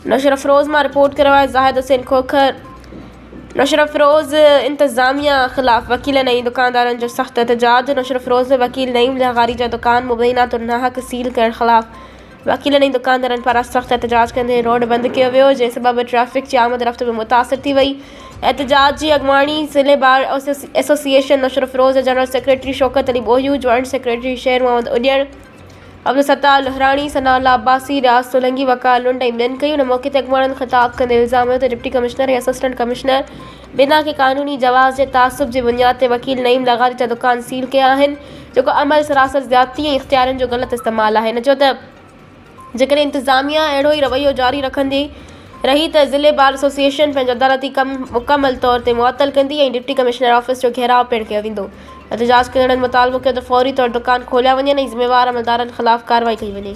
नौशहरो फिरोज मां रिपोर्ट कयो आहे ज़ाहिद हुसैन खोखर। नौशहरो फिरोज इंतज़ामिया खिलाफ वकीलन ऐं दुकानदारन जो सख़्त एहतजाज। नौशहरो फिरोज में वकील नईम लहारी जा दुकान मुबैना तो नाहक सील करण खिलाफ वकीलन ऐं दुकानदारन पारां सख़्त एहतजाज कंदे रोड बंद कियो वियो, जंहिं सबबि ट्रैफिक जी आमद रफ़्त में मुतासिर थी वई। एहतजाज जी अॻुवाणी ज़िले bar association Naushahro Feroze general secretary Shaukat Ali Bohio, joint secretary Sher Mohammad Ujjan, Abdul Sattar Lahrani, Sanaullah Abbasi, Riaz Solangi, वक़ार लुंड ऐं ॿियनि कई। उन मौक़े ते अॻुवाणनि ख़िताब कंदे इल्ज़ाम हयो त डिप्टी कमिश्नर ऐं असिस्टेंट कमिश्नर बिना के क़ानूनी जवाज़ जे तासुब जी बुनियाद ते वकील नईम लहारी जा दुकान सील कया आहिनि, जेको अमल सरासर ज़्यादती ऐं इख़्तियारनि जो ग़लति इस्तेमालु आहे। हिन चयो त जेकॾहिं इंतज़ामिया अहिड़ो ई रवैयो जारी रखंदी रही त ज़िले बार एसोसिएशन पंहिंजो अदालती कमु मुकमल तौर ते मुअतल कंदी ऐं डिप्टी कमिश्नर ऑफिस जो घेराव पिणु कयो वेंदो। एहतजाज कंदड़नि मुतालबो कयो त फ़ौरी तौर दुकान खोलिया वञनि ऐं ज़िम्मेवार अमलदारनि ख़िलाफ़ कार्रवाई कई वञे।